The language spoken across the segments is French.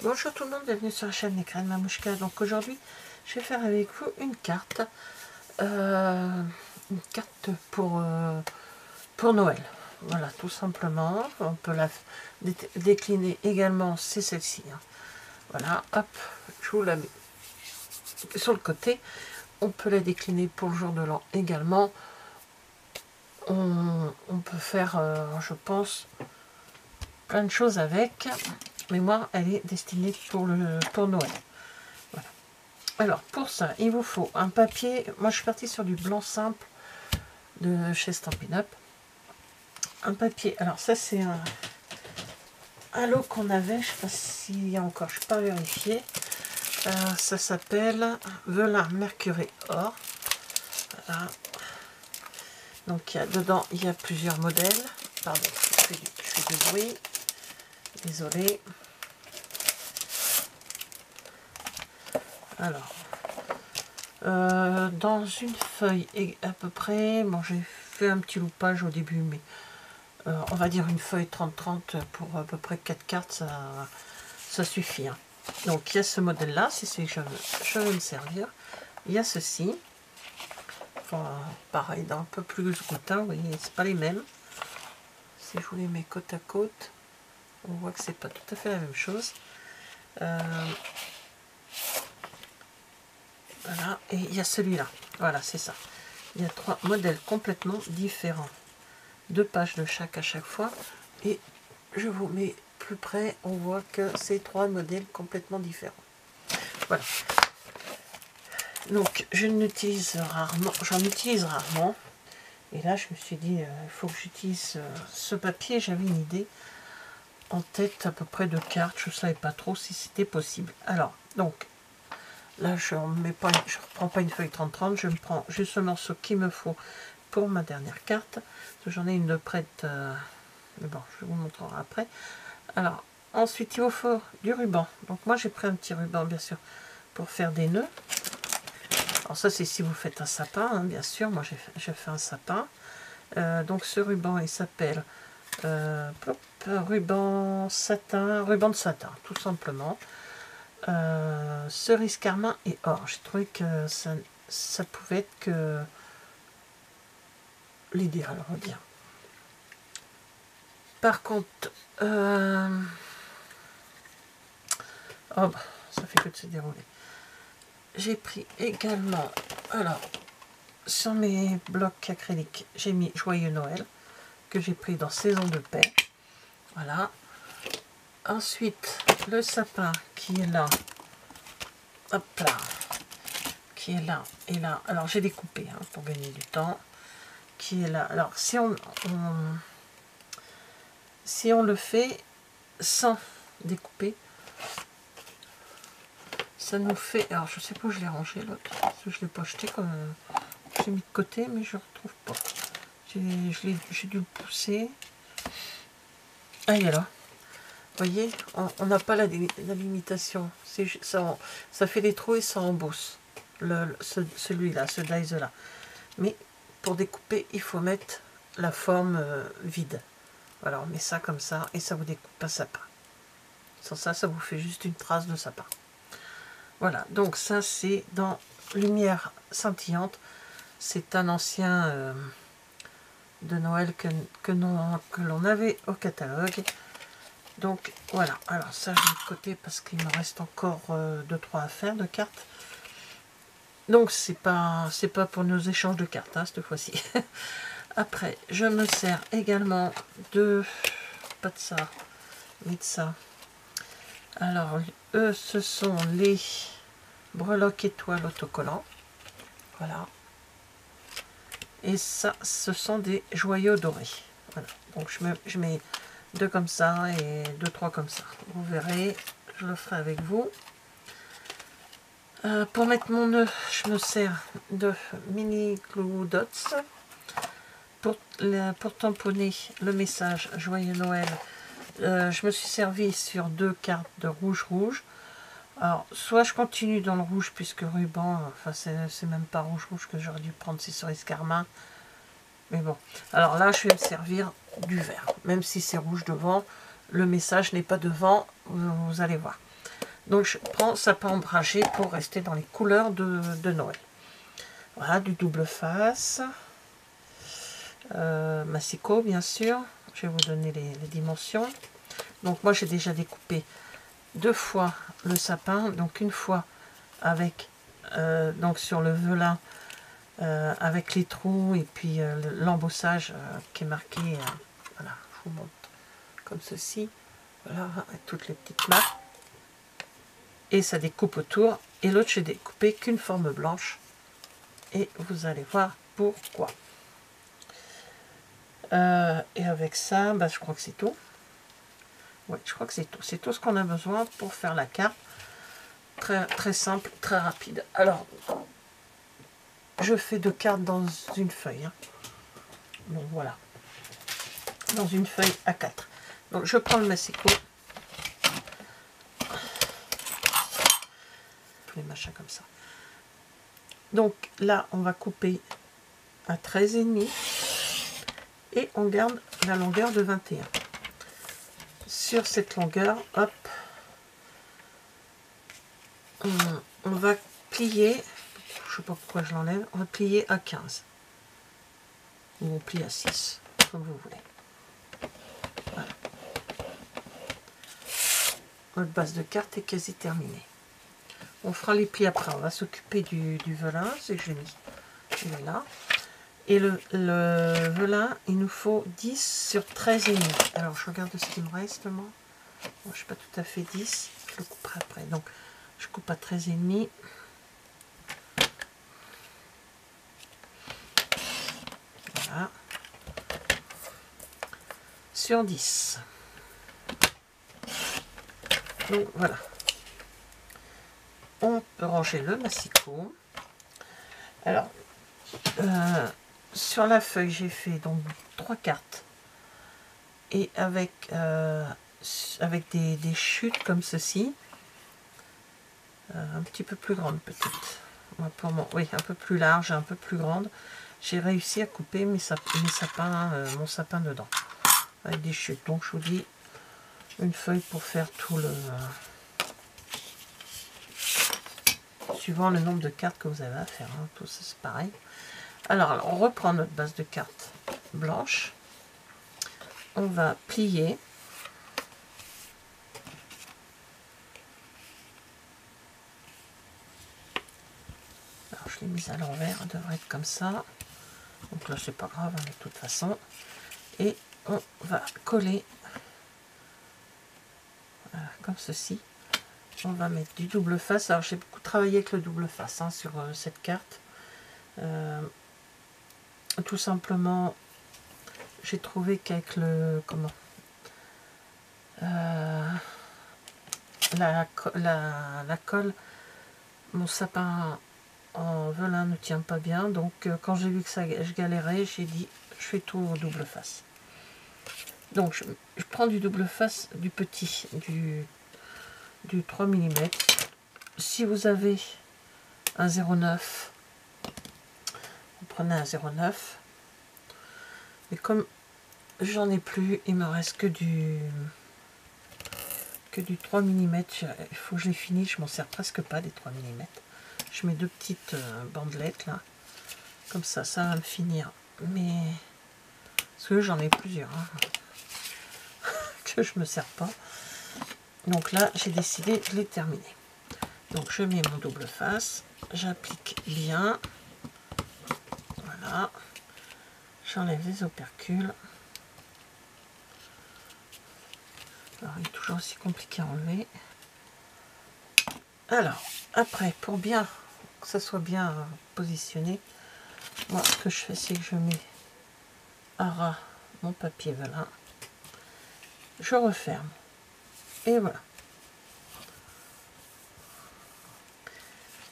Bonjour tout le monde, bienvenue sur la chaîne Les Graines Mamouchka. Donc aujourd'hui, je vais faire avec vous une carte pour Noël. Voilà, tout simplement. On peut la décliner également, c'est celle-ci. Hein. Voilà, hop, je vous la mets sur le côté. On peut la décliner pour le jour de l'an également. On peut faire, je pense, plein de choses avec. Mais moi, elle est destinée pour Noël. Voilà. Alors, pour ça, il vous faut un papier. Moi, je suis partie sur du blanc simple de chez Stampin' Up. Un papier. Alors, ça, c'est un lot qu'on avait. Je ne sais pas s'il y a encore. Je ne sais pas vérifier. Ça s'appelle Velin Mercury Or. Voilà. Donc, dedans, il y a plusieurs modèles. Pardon, je fais du bruit. Désolée. Alors, dans une feuille à peu près, bon j'ai fait un petit loupage au début, mais on va dire une feuille 30-30 pour à peu près 4 cartes, ça suffit. Hein. Donc il y a ce modèle là, c'est celui que je vais me servir. Il y a ceci, enfin, pareil, d'un peu plus goutin, vous voyez, c'est pas les mêmes. Si je vous les mets côte à côte, on voit que c'est pas tout à fait la même chose. Voilà, et il y a celui-là. Voilà, c'est ça. Il y a 3 modèles complètement différents. 2 pages de chaque à chaque fois. Et je vous mets plus près, on voit que c'est 3 modèles complètement différents. Voilà. Donc, j'en utilise rarement. Et là, je me suis dit, il faut que j'utilise ce papier. J'avais une idée en tête à peu près de cartes. Je ne savais pas trop si c'était possible. Alors, donc, là, je ne reprends pas une feuille 30-30, je me prends justement ce qu'il me faut pour ma dernière carte. J'en ai une de prête, mais bon, je vous montrerai après. Alors, ensuite, il vous faut du ruban. Donc, moi, j'ai pris un petit ruban, bien sûr, pour faire des nœuds. Alors, ça, c'est si vous faites un sapin, hein, bien sûr. Moi, j'ai fait un sapin. Donc, ce ruban, il s'appelle ruban de satin, tout simplement. Cerise carmin et or. J'ai trouvé que ça pouvait être que l'idéal, on va dire. Par contre, oh bah, ça fait que de se dérouler. J'ai pris également, alors, sur mes blocs acryliques, j'ai mis Joyeux Noël, que j'ai pris dans Saison de paix. Voilà. Ensuite, le sapin qui est là. Hop là. Qui est là et là. Alors, j'ai découpé hein, pour gagner du temps. Qui est là. Alors, si on le fait sans découper, ça nous fait... Alors, je sais pas où je l'ai rangé, l'autre. Parce que je l'ai pas jeté comme... j'ai mis de côté, mais je ne retrouve pas. J'ai dû le pousser. Ah, il est là. Vous voyez, on n'a pas la délimitation. Ça fait des trous et ça embosse. Celui-là, ce dies-là. Mais pour découper, il faut mettre la forme vide. Voilà, on met ça comme ça et ça vous découpe un sapin. Sans ça, ça vous fait juste une trace de sapin. Voilà, donc ça c'est dans Lumière scintillante. C'est un ancien de Noël que l'on avait au catalogue. Donc voilà, alors ça je mets de côté parce qu'il me reste encore 2-3 à faire de cartes. Donc c'est pas pour nos échanges de cartes hein, cette fois-ci. Après, je me sers également de, pas de ça, mais de ça. Alors, eux, ce sont les breloques étoiles autocollants. Voilà. Et ça, ce sont des joyaux dorés. Voilà. Donc, je mets 2 comme ça et 2-3 comme ça. Vous verrez, je le ferai avec vous. Pour mettre mon nœud, je me sers de mini glue dots. Pour tamponner le message Joyeux Noël, je me suis servi sur 2 cartes de rouge. Alors, soit je continue dans le rouge, puisque ruban, enfin c'est même pas rouge que j'aurais dû prendre, c'est cerise carmin. Mais bon, alors là, je vais me servir du vert. Même si c'est rouge devant, le message n'est pas devant, vous allez voir. Donc je prends sapin ombragé pour rester dans les couleurs de Noël. Voilà, du double face. Massico bien sûr. Je vais vous donner les dimensions. Donc moi j'ai déjà découpé 2 fois le sapin. Donc une fois avec donc sur le velin avec les trous et puis l'embossage qui est marqué. Voilà, je vous montre comme ceci. Voilà, avec toutes les petites marques. Et ça découpe autour. Et l'autre, j'ai découpé qu'une forme blanche. Et vous allez voir pourquoi. Et avec ça, bah, je crois que c'est tout. Oui, je crois que c'est tout. C'est tout ce qu'on a besoin pour faire la carte. Très, très simple, très rapide. Alors, je fais 2 cartes dans une feuille. Hein. Donc voilà. Dans une feuille A4. Donc je prends le massico. Tous les machins comme ça. Donc là, on va couper à 13,5 et on garde la longueur de 21. Sur cette longueur, hop, on va plier, je ne sais pas pourquoi je l'enlève, on va plier à 15. Ou on plie à 6, comme vous voulez. Voilà. Notre base de carte est quasi terminée. On fera les plis après, on va s'occuper du velin, c'est que je l'ai mis, il est là. Et le velin, il nous faut 10 sur 13,5. Alors je regarde ce qu'il me reste, moi. Bon, je ne suis pas tout à fait 10, je le couperai après. Donc je coupe à 13,5. Voilà. Sur 10. Donc voilà. On peut ranger le massicot. Alors, sur la feuille, j'ai fait donc 3 cartes. Et avec, avec des chutes comme ceci. Un petit peu plus grande peut-être. Oui, un peu plus large, un peu plus grande. J'ai réussi à couper mon sapin dedans. Avec des chutes. Donc je vous dis, une feuille pour faire tout le... suivant le nombre de cartes que vous avez à faire. Hein. Tout ça c'est pareil. Alors, on reprend notre base de cartes blanche. On va plier. Alors, je l'ai mise à l'envers. Elle devrait être comme ça. Donc là, c'est pas grave, hein, de toute façon. Et on va coller voilà, comme ceci. On va mettre du double face. Alors, j'ai beaucoup travaillé avec le double face hein, sur cette carte. Tout simplement, j'ai trouvé qu'avec le... Comment la colle, mon sapin en velin ne tient pas bien. Donc, quand j'ai vu que ça, je galérais, j'ai dit, je fais tout au double face. Donc, je prends du double face, du petit, du 3 mm. Si vous avez un 0,9, vous prenez un 0,9. Mais comme j'en ai plus, il me reste que du 3 mm. Il faut que je les finisse, je m'en sers presque pas des 3 mm. Je mets 2 petites bandelettes là. Comme ça, ça va me finir. Mais parce que j'en ai plusieurs hein, que je me sers pas. Donc là, j'ai décidé de les terminer. Donc je mets mon double face, j'applique bien. Voilà. J'enlève les opercules. Alors, il est toujours aussi compliqué à enlever. Alors, après, pour bien que ça soit bien positionné, moi, ce que je fais, c'est que je mets à ras mon papier velin. Je referme. Et voilà.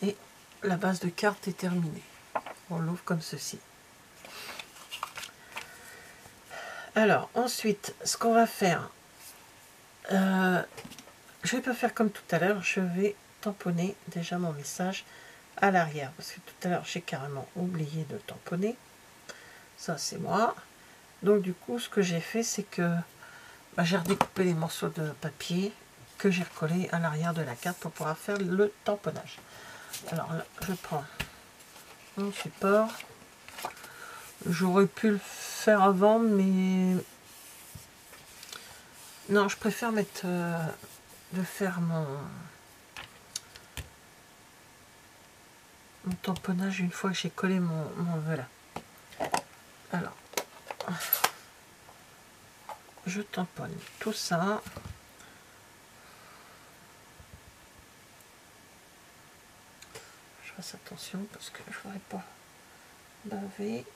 Et la base de carte est terminée. On l'ouvre comme ceci. Alors, ensuite, ce qu'on va faire, je ne vais pas faire comme tout à l'heure, je vais tamponner déjà mon message à l'arrière, parce que tout à l'heure, j'ai carrément oublié de tamponner. Ça, c'est moi. Donc, du coup, ce que j'ai fait, c'est que bah, j'ai redécoupé les morceaux de papier que j'ai recollé à l'arrière de la carte pour pouvoir faire le tamponnage. Alors là, je prends mon support. J'aurais pu le faire avant, mais non, je préfère mettre de faire mon tamponnage une fois que j'ai collé mon velas. Alors, je tamponne tout ça. Je fasse attention parce que je ne voudrais pas baver.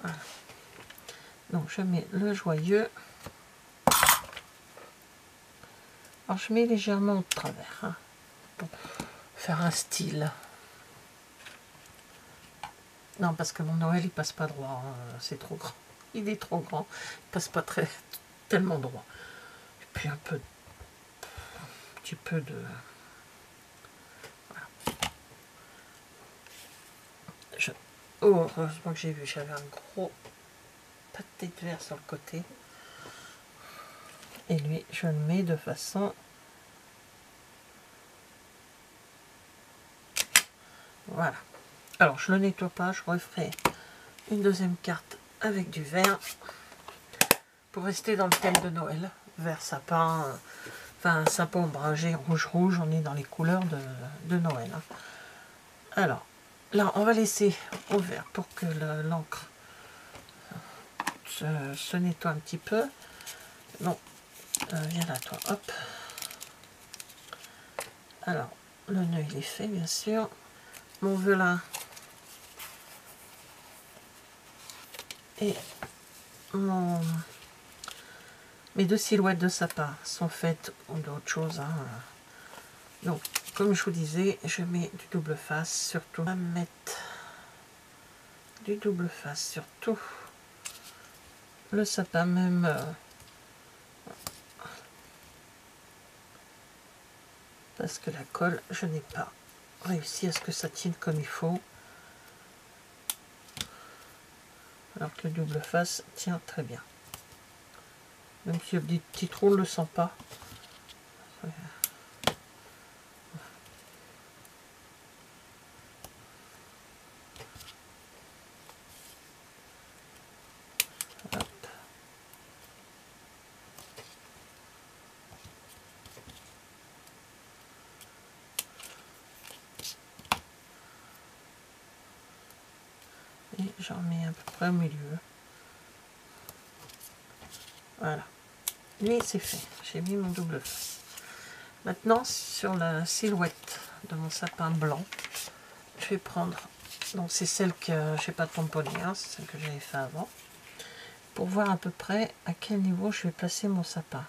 Voilà. Donc je mets le joyeux. Alors je mets légèrement au travers hein, pour faire un style. Non, parce que mon Noël il passe pas droit, hein, c'est trop grand. Il est trop grand, il passe pas tellement droit. Et puis un petit peu de. Voilà. Oh, heureusement que j'ai vu, j'avais un gros pâté de verre sur le côté. Et lui, je le mets de façon. Voilà. Alors, je le nettoie pas, je referai une deuxième carte avec du vert pour rester dans le thème de Noël. Vert sapin, enfin sapin ombragé, rouge, on est dans les couleurs de Noël. Hein. Alors, là, on va laisser au vert pour que l'encre se nettoie un petit peu. Bon, viens là, toi, hop. Alors, le nœud, il est fait, bien sûr. Mon velin et mes deux silhouettes de sapin sont faites d'autre chose. Hein. Donc, comme je vous disais, je mets du double face surtout. On va mettre du double face sur tout le sapin, même parce que la colle, je n'ai pas réussi à ce que ça tienne comme il faut. Alors que le double face tient très bien. Même s'il y a des petits trous, on ne le sent pas. Hop. Et j'en mets à peu près au milieu. Voilà. Lui, c'est fait. J'ai mis mon double face. Maintenant, sur la silhouette de mon sapin blanc, je vais prendre, donc c'est celle que je n'ai pas tamponnée, hein, c'est celle que j'avais fait avant, pour voir à peu près à quel niveau je vais placer mon sapin.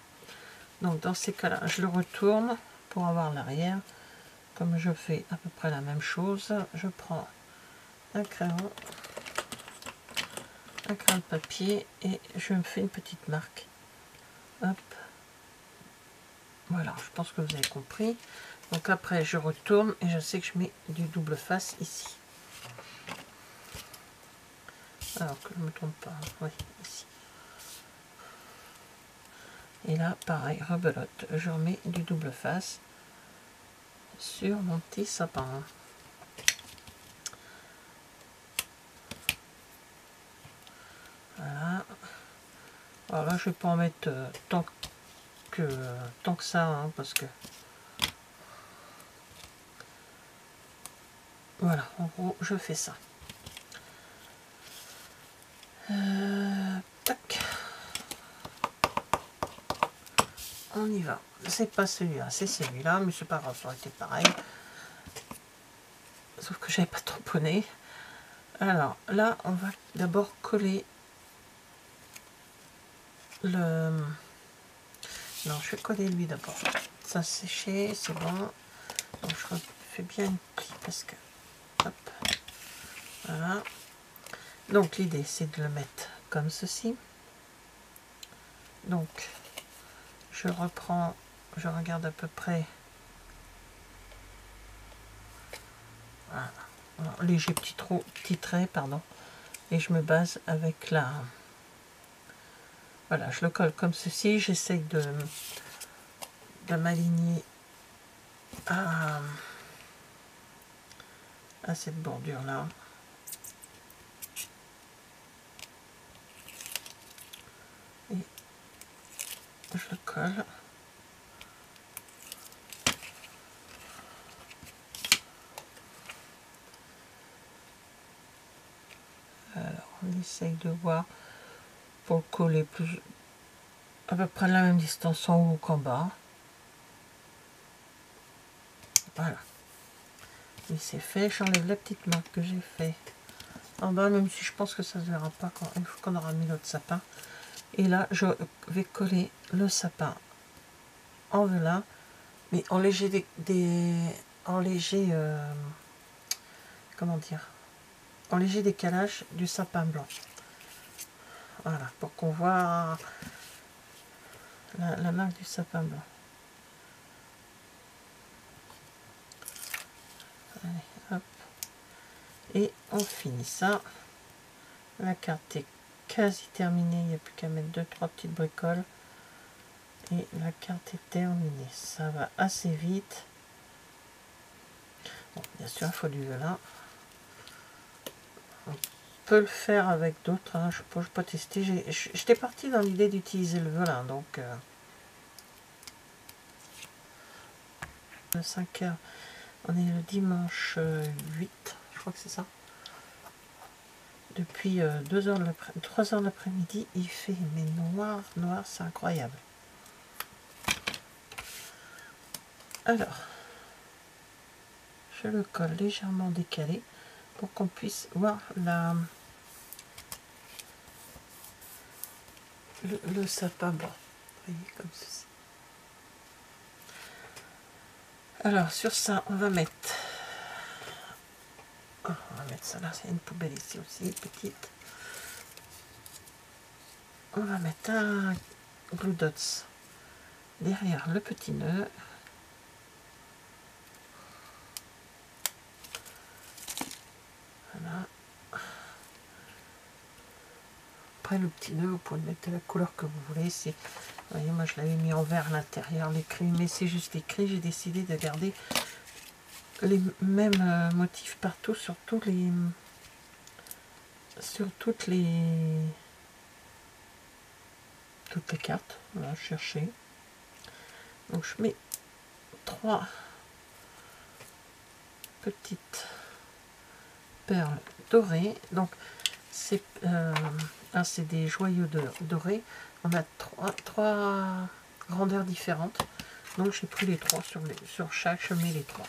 Donc dans ces cas-là, je le retourne pour avoir l'arrière. Comme je fais à peu près la même chose, je prends un crayon de papier et je me fais une petite marque. Hop. Voilà, je pense que vous avez compris. Donc après, je retourne et je sais que je mets du double face ici. Alors que je ne me trompe pas. Oui, ici. Et là, pareil, rebelote. Je remets du double face sur mon petit sapin. Voilà. Alors là, je ne vais pas en mettre tant que ça, hein, parce que voilà, en gros, je fais ça. Tac. On y va. C'est pas celui-là, c'est celui-là, mais c'est pas grave, ça aurait été pareil. Sauf que j'avais pas tamponné. Alors là, on va d'abord coller le... Non, je vais coller lui d'abord. Ça séché, c'est bon. Donc je fais bien une plie parce que... Hop. Voilà. Donc l'idée, c'est de le mettre comme ceci. Donc, je reprends, je regarde à peu près... Voilà. Alors, léger petit trait, pardon. et je me base avec la... Voilà, je le colle comme ceci, j'essaye de m'aligner à cette bordure là. Et je le colle. Alors on essaye de voir pour le coller plus à peu près la même distance en haut qu'en bas. Voilà. Et c'est fait, j'enlève la petite marque que j'ai fait en bas, même si je pense que ça ne se verra pas quand une fois qu'on aura mis l'autre sapin. Et là, je vais coller le sapin en velin, mais en léger comment dire, en léger décalage du sapin blanc. Voilà, pour qu'on voit la marque du sapin blanc. Allez, hop. Et on finit ça. La carte est quasi terminée, il n'y a plus qu'à mettre 2-3 petites bricoles. Et la carte est terminée. Ça va assez vite. Bon, bien sûr, il faut du velin. On peut le faire avec d'autres, hein. Je ne peux pas tester. J'étais partie dans l'idée d'utiliser le velin, donc... 5 heures. On est le dimanche 8, je crois que c'est ça. Depuis 3 heures de l'après-midi, il fait mais noir, c'est incroyable. Alors, je le colle légèrement décalé pour qu'on puisse voir le sapin blanc. Vous voyez, comme ceci. Alors, sur ça, on va mettre ça là, c'est une poubelle ici aussi, petite. On va mettre un glue dots derrière le petit nœud. Voilà. Après le petit nœud, vous pouvez mettre la couleur que vous voulez. Vous voyez, moi je l'avais mis en vert à l'intérieur, l'écrit, mais c'est juste l'écrit. J'ai décidé de garder les mêmes motifs partout sur toutes les cartes. Voilà, chercher. Donc je mets 3 petites perles dorées. Donc c'est des joyaux dorés. On a trois grandeurs différentes. Donc j'ai pris les 3 sur chaque, je mets les 3.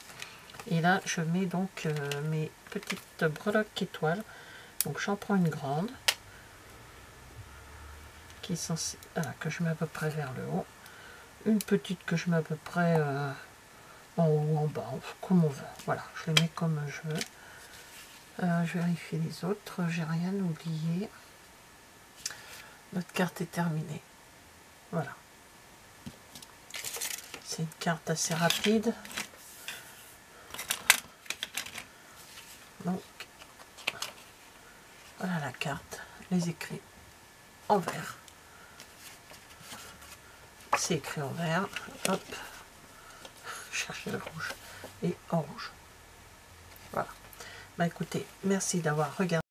Et là je mets donc mes petites breloques étoiles. Donc j'en prends une grande qui est censée, que je mets à peu près vers le haut. Une petite que je mets à peu près en haut ou en bas, comme on veut. Voilà, je les mets comme je veux. Je vérifie les autres, j'ai rien oublié. Notre carte est terminée. Voilà. C'est une carte assez rapide. Donc, voilà la carte. Les écrits en vert. C'est écrit en vert. Hop. Chercher le rouge. Et en rouge. Voilà. Bah écoutez, merci d'avoir regardé.